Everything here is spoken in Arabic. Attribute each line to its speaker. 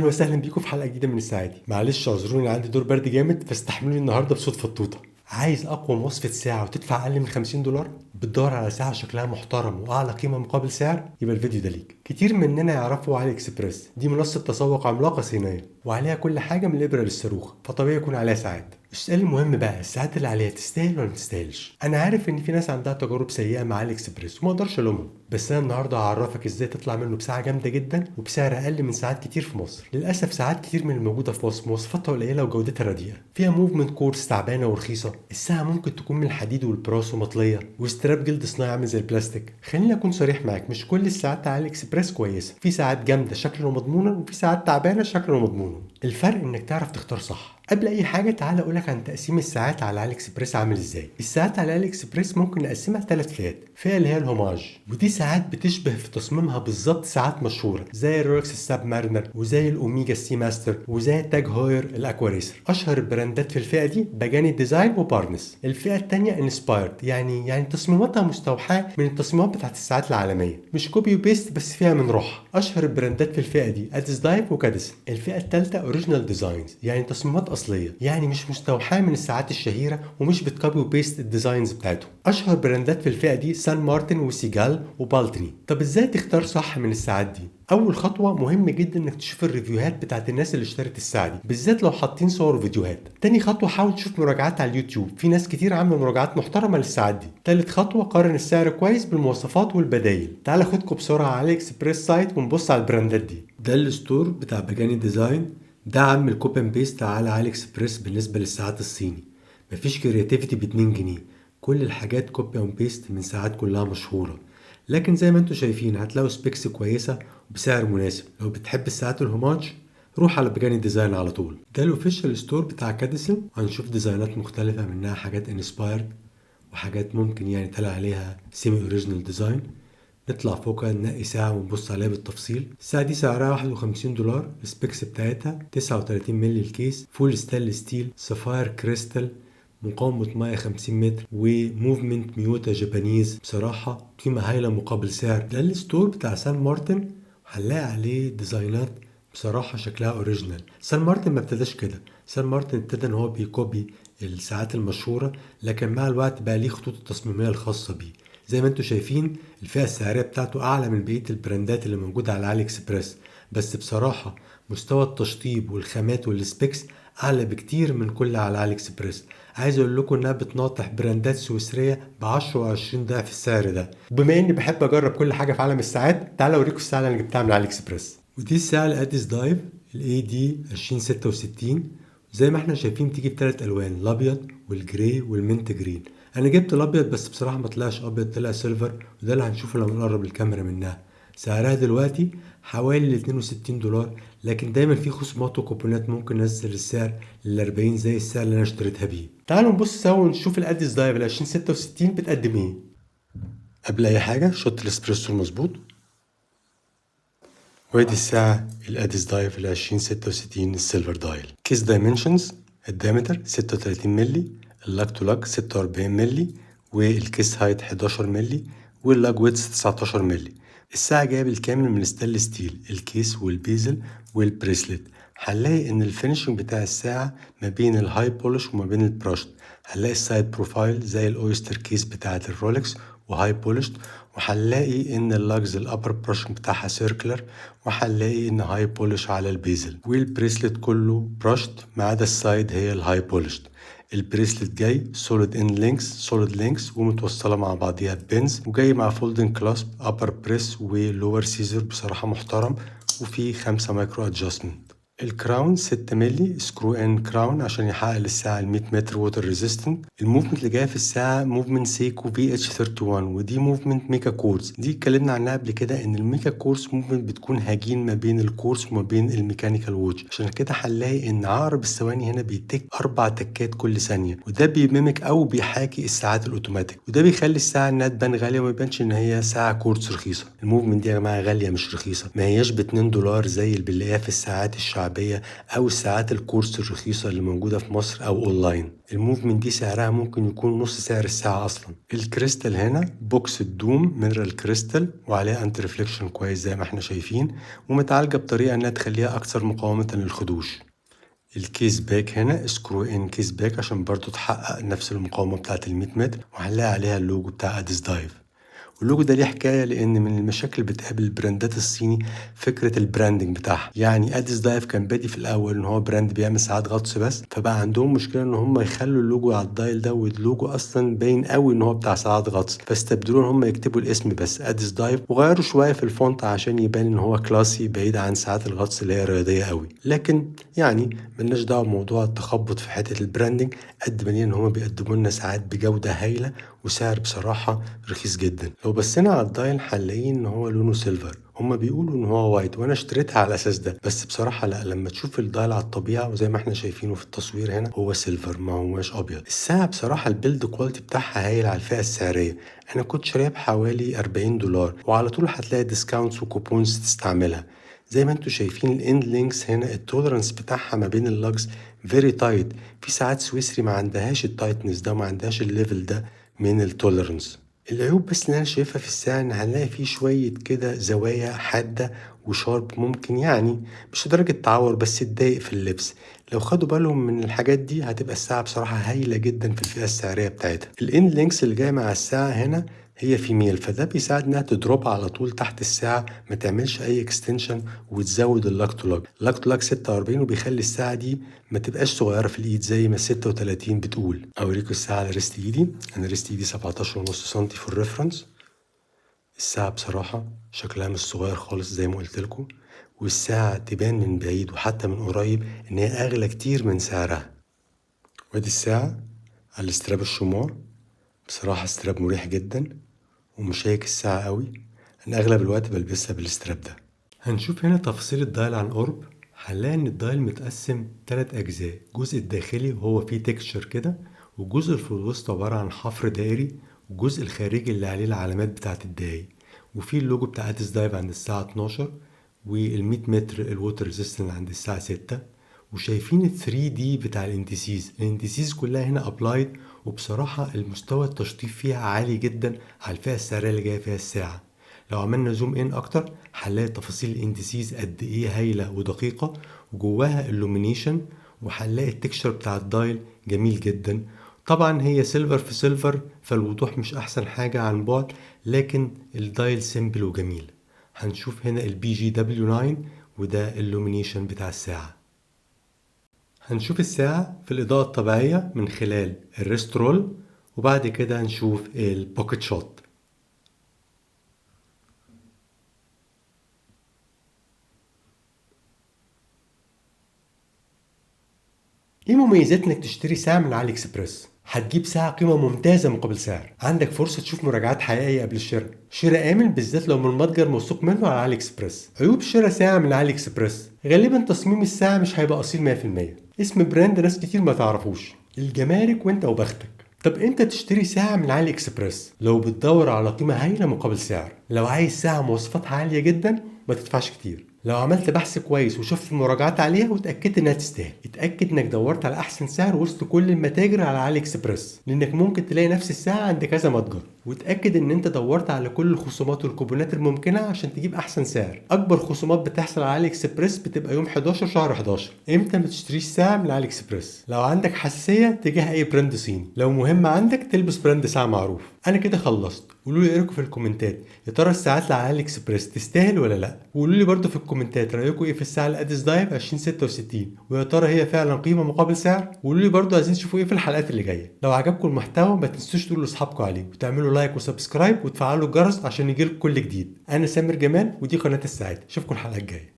Speaker 1: اهلا وسهلا بيكم في حلقه جديده من الساعاتي. معلش اعذروني، عندي دور برد جامد فاستحملوني النهارده بصوت فطوطه. عايز اقوى مواصفه ساعه وتدفع اقل من $50؟ بتدور على ساعه شكلها محترم واعلى قيمه مقابل سعر؟ يبقى الفيديو ده ليك. كتير مننا يعرفوا علي اكسبريس، دي منصه تسوق عملاقه صينيه وعليها كل حاجه من الابره للصاروخ، فطبيعي يكون عليها ساعات. السؤال المهم بقى، الساعات اللي عليها تستاهل ولا ما تستاهلش؟ انا عارف ان في ناس عندها تجارب سيئه مع علي اكسبريس وما اقدرش الومهم، بس انا النهارده هعرفك ازاي تطلع منه بساعه جامده جدا وبسعر اقل من ساعات كتير في مصر. للاسف ساعات كتير من الموجوده في مصر مواصفاتها قليله وجودتها رديئه، فيها موفمنت كورس تعبانه ورخيصه. الساعه ممكن تكون من الحديد والبراس ومطليه وستراب جلد صناعي عامل زي البلاستيك. خليني اكون صريح معاك، مش كل الساعات على علي اكسبريس كويسه، في ساعات جامده شكلا ومضمونا وفي ساعات تعبانه شكلا ومضمونا. الفرق انك تعرف تختار صح. قبل اي حاجه تعال اقولك عن تقسيم الساعات على علي اكسبريس عامل ازاي. الساعات على علي اكسبريس ممكن نقسمها ل3 فئات. فئه اللي هي الهوماج، ودي ساعات بتشبه في تصميمها بالظبط ساعات مشهوره زي الرولكس الساب مارينر وزي الاوميجا سي ماستر وزي التاج هوير الاكوا ريسر. اشهر البراندات في الفئه دي باجاني ديزاين وبارنس. الفئه الثانيه انسبايرد، يعني تصميماتها مستوحاه من التصميمات بتاعت الساعات العالميه، مش كوبي وبيست بس فيها من روحها. اشهر البراندات في الفئه دي اديس دايف وكاديسون. الفئه الثالثه اوريجينال ديزاينز، يعني تصميمات اصليه، يعني مش مستوحاه من الساعات الشهيره ومش بتكوبي وبيست الديزاينز بتاعتهم. اشهر براندات في الفئه دي سان مارتن وسيجال وبالتني. طب ازاي تختار صح من الساعات دي؟ اول خطوه مهم جدا انك تشوف الريفيوهات بتاعت الناس اللي اشترت الساعه دي، بالذات لو حاطين صور وفيديوهات. تاني خطوه حاول تشوف مراجعات على اليوتيوب، في ناس كتير عامله مراجعات محترمه للساعات دي. تالت خطوه قارن السعر كويس بالمواصفات والبدايل. تعال اخدكم بسرعه على علي اكسبريس سايت ونبص على البراندات دي. ده الستور بتاع باجاني ديزاين، ده عم الكوبي اند بيست على علي اكسبريس. بالنسبه للساعات الصيني مفيش كرياتيفيتي ب2 جنيه، كل الحاجات كوبي اند بيست من ساعات كلها مشهوره. لكن زي ما انتم شايفين هتلاقوا سبيكس كويسه وبسعر مناسب. لو بتحب الساعات الهوماج روح على باجاني ديزاين على طول. ده الاوفيشال ستور بتاع كاديسون، هنشوف ديزاينات مختلفه، منها حاجات انسبايرد وحاجات ممكن يعني طلع عليها سيمي اوريجينال ديزاين. نطلع فوق ننقي ساعة ونبص عليها بالتفصيل. الساعة دي سعرها $51. السبيكس بتاعتها 39 مللي الكيس، فول ستانلس ستيل، سفاير كريستال، مقاومة مية 50 متر، وموفمنت ميوتا جابانيز. بصراحة قيمة هايلة مقابل سعر. ده الستور بتاع سان مارتن، هنلاقي عليه ديزاينات بصراحة شكلها اوريجينال. سان مارتن ما ابتداش كده، سان مارتن ابتدى ان هو بيكوبي الساعات المشهورة، لكن مع الوقت بقى ليه خطوط التصميمية الخاصة بيه. زي ما انتم شايفين الفئة السعرية بتاعته أعلى من بقية البراندات اللي موجودة على علي اكسبريس، بس بصراحة مستوى التشطيب والخامات والسبيكس أعلى بكتير من كل على علي اكسبريس. عايز أقول لكم إنها بتناطح براندات سويسرية ب10 و20 ضعف السعر ده. بما إني بحب أجرب كل حاجة في عالم الساعات، تعالوا أوريكم الساعة اللي أنا جبتها من علي اكسبريس. ودي الساعة الأديس دايف AD 2066. زي ما احنا شايفين تيجي ب3 ألوان، الأبيض والجراي والمنت جرين. انا جبت الابيض بس بصراحه ما طلعش ابيض، طلع سيلفر، وده اللي هنشوفه لما نقرب الكاميرا منها. سعرها دلوقتي حوالي $62، لكن دايما في خصومات وكوبونات ممكن ننزل السعر ل40 زي السعر اللي انا اشتريتها بيه. تعالوا نبص سوا ونشوف الاديس دايف 2066 بتقدم ايه. قبل اي حاجه شوت الاسبريسو المظبوط، وادي الساعه الاديس دايف 2066 السيلفر دايل. كيس دايمنشنز، الدايمتر 36 مللي، اللاج تو لاج 46 مللي، والكيس هايت 11 مللي، واللاج ويتس 19 مللي. الساعة جاية بالكامل من ستانلس ستيل، الكيس والبيزل والبريسلت. هنلاقي ان الفينشنج بتاع الساعة ما بين الهاي بولش وما بين البراشت. هنلاقي السايد بروفايل زي الاويستر كيس بتاعة الرولكس وهاي بولشت، وهنلاقي ان اللاجز الابر براشنج بتاعها سيركلر، وهنلاقي ان هاي بولش على البيزل، والبريسلت كله براشت ما عدا السايد هي الهاي بولشت. البريسلت جاي سوليد ان لينكس، سوليد لينكس ومتوصله مع بعضيها ببنز، وجاي مع فولدنج كلاسب ابر بريس ولور سيزر بصراحه محترم، وفي 5 مايكرو ادجستمنت. الكراون 6 مللي سكرو ان كراون عشان يحقق للساعة 100 متر ووتر ريزيستنت. الموفمنت اللي جايه في الساعة موفمنت سيكو VH31، ودي موفمنت ميكا كورس. دي اتكلمنا عنها قبل كده ان الميكا كورس موفمنت بتكون هجين ما بين الكورس وما بين الميكانيكال ووتش، عشان كده هنلاقي ان عقرب الثواني هنا بيتك 4 تكات كل ثانية، وده بيميمك او بيحاكي الساعات الاوتوماتيك، وده بيخلي الساعة انها تبان غالية وما يبانش ان هي ساعة كورس رخيصة. الموفمنت دي يا جماعة غالية مش رخيصة، ما هياش ب$2 زي اللي بنلاقيها في الساعات الشعبية الشعبية أو الساعات الكورس الرخيصة اللي موجودة في مصر أو أونلاين. الموفمنت دي سعرها ممكن يكون نص سعر الساعة أصلا. الكريستال هنا بوكس الدوم مينرال كريستال وعليها انتي ريفليكشن كويس زي ما احنا شايفين، ومتعالجة بطريقة انها تخليها أكثر مقاومة للخدوش. الكيس باك هنا سكرو ان كيس باك عشان برضو تحقق نفس المقاومة بتاعة ال100 متر، وهنلاقي عليها اللوجو بتاع اديس دايف. واللوجو ده ليه حكاية، لأن من المشاكل اللي بتقابل البراندات الصيني فكرة البراندنج بتاعها. يعني أديس دايف كان بادي في الأول إن هو براند بيعمل ساعات غطس بس، فبقى عندهم مشكلة إن هم يخلوا اللوجو على الدايل ده، واللوجو أصلا باين قوي إن هو بتاع ساعات غطس، فاستبدلوا إن هم يكتبوا الاسم بس أديس دايف، وغيروا شوية في الفونت عشان يبان إن هو كلاسي بعيد عن ساعات الغطس اللي هي رياضية قوي. لكن يعني ملناش دعوة بموضوع التخبط في حتة البراندنج، قد ما ليه إن هم بيقدموا لنا ساعات بجودة هايلة وسعر بصراحة رخيص جدا. لو بصينا على الدايل هنلاقيه ان هو لونه سيلفر، هما بيقولوا ان هو وايت وانا اشتريتها على الاساس ده، بس بصراحة لا، لما تشوف الدايل على الطبيعة وزي ما احنا شايفينه في التصوير هنا هو سيلفر ما هوش ابيض. الساعة بصراحة البيلد كواليتي بتاعها هايل على الفئة السعرية. انا كنت شاريها بحوالي $40، وعلى طول هتلاقي ديسكاونتس وكوبونز تستعملها. زي ما انتوا شايفين الاند لينكس هنا التولرنس بتاعها ما بين اللاجز فيري تايت. في ساعات سويسري ما عندهاش التايتنس ده وما عندهاش الليفل ده من التولرنس. العيوب بس اللي انا شايفها في الساعة ان هنلاقي فيه شوية كده زوايا حادة وشارب، ممكن يعني مش لدرجة تعور بس تضايق في اللبس. لو خدوا بالهم من الحاجات دي هتبقى الساعة بصراحة هايلة جدا في الفئة السعرية بتاعتها. الان لينكس اللي جاي مع الساعة هنا هي فيميل، فده بيساعد انها تضرب على طول تحت الساعة، ما تعملش اي اكستنشن وتزود اللاج تو لاج. اللاج تو لاج 46 وبيخلي الساعة دي ما تبقاش صغيرة في الايد زي ما 36 بتقول. اوريكم الساعة على ريست ايدي، انا ريست ايدي 17.5 سنتي في الريفرنس. الساعة بصراحة شكلها مش صغير خالص زي ما قلت لكم، والساعة تبان من بعيد وحتى من قريب ان هي اغلى كتير من سعرها. وادي الساعة على الاستراب الشموع، بصراحة استراب مريح جدا ومشيك الساعة قوي. انا اغلب الوقت بلبسها بالاستراب ده. هنشوف هنا تفاصيل الدايل عن قرب. هنلاقي ان الدايل متقسم 3 اجزاء، الجزء الداخلي وهو فيه تكستشر كده، والجزء اللي في الوسط عبارة عن حفر دائري، والجزء الخارجي اللي عليه العلامات بتاعة الدقايق، وفيه اللوجو بتاع اديس دايف عند الساعة 12، وال100 متر الووتر ريزيستنت عند الساعة 6. وشايفين ال 3 دي بتاع الانتسيز كلها هنا ابلايد، وبصراحة المستوى التشطيب فيها عالي جدا على الفئة السعرية اللي جاية فيها الساعة. لو عملنا زوم ان اكتر هنلاقي تفاصيل الاندسيز قد ايه هايلة ودقيقة، وجواها اللومينيشن، وهنلاقي التكشر بتاع الدايل جميل جدا. طبعا هي سيلفر في سيلفر فالوضوح مش احسن حاجة عن بعد، لكن الدايل سيمبل وجميل. هنشوف هنا البي جي دبليو 9 وده اللومينيشن بتاع الساعة. هنشوف الساعة في الإضاءة الطبيعية من خلال الريست رول، وبعد كده هنشوف البوكيت شوت. ايه مميزات انك تشتري ساعة من علي اكسبريس؟ هتجيب ساعة قيمة ممتازة مقابل سعر، عندك فرصة تشوف مراجعات حقيقية قبل الشراء، شراء آمن بالذات لو من متجر موثوق منه على علي اكسبريس. عيوب شراء ساعة من علي اكسبريس: غالبا تصميم الساعة مش هيبقى أصيل 100%، اسم براند ناس كتير ما تعرفوش، الجمارك وانت وبختك. طب انت تشتري ساعة من علي اكسبريس لو بتدور على قيمة هايلة مقابل سعر. لو عايز ساعة مواصفاتها عالية جدا ما تدفعش كتير، لو عملت بحث كويس وشفت المراجعات عليها وتأكدت انها تستاهل. اتأكد انك دورت على احسن سعر وسط كل المتاجر على علي اكسبريس، لانك ممكن تلاقي نفس الساعة عند كذا متجر. وتأكد ان انت دورت على كل الخصومات والكوبونات الممكنة عشان تجيب احسن سعر. اكبر خصومات بتحصل على علي اكسبريس بتبقى يوم 11 شهر 11. امتى ما تشتريش ساعة من علي اكسبريس؟ لو عندك حساسية تجاه اي براند صيني، لو مهم عندك تلبس براند ساعة معروف. انا كده خلصت. قولوا لي ايه رايكم في الكومنتات، يا ترى الساعات اللي على علي اكسبريس تستاهل ولا لا؟ وقولوا لي برضو في الكومنتات رايكم ايه في الساعه الاديس دايف 2066، ويا ترى هي فعلا قيمه مقابل سعر؟ وقولوا لي برضو عايزين تشوفوا ايه في الحلقات اللي جايه. لو عجبكم المحتوى ما تنسوش تقولوا لاصحابكم عليه، وتعملوا لايك وسبسكرايب وتفعلوا الجرس عشان يجيلكم كل جديد. انا سامر جمال ودي قناه الساعات، اشوفكم الحلقه الجايه.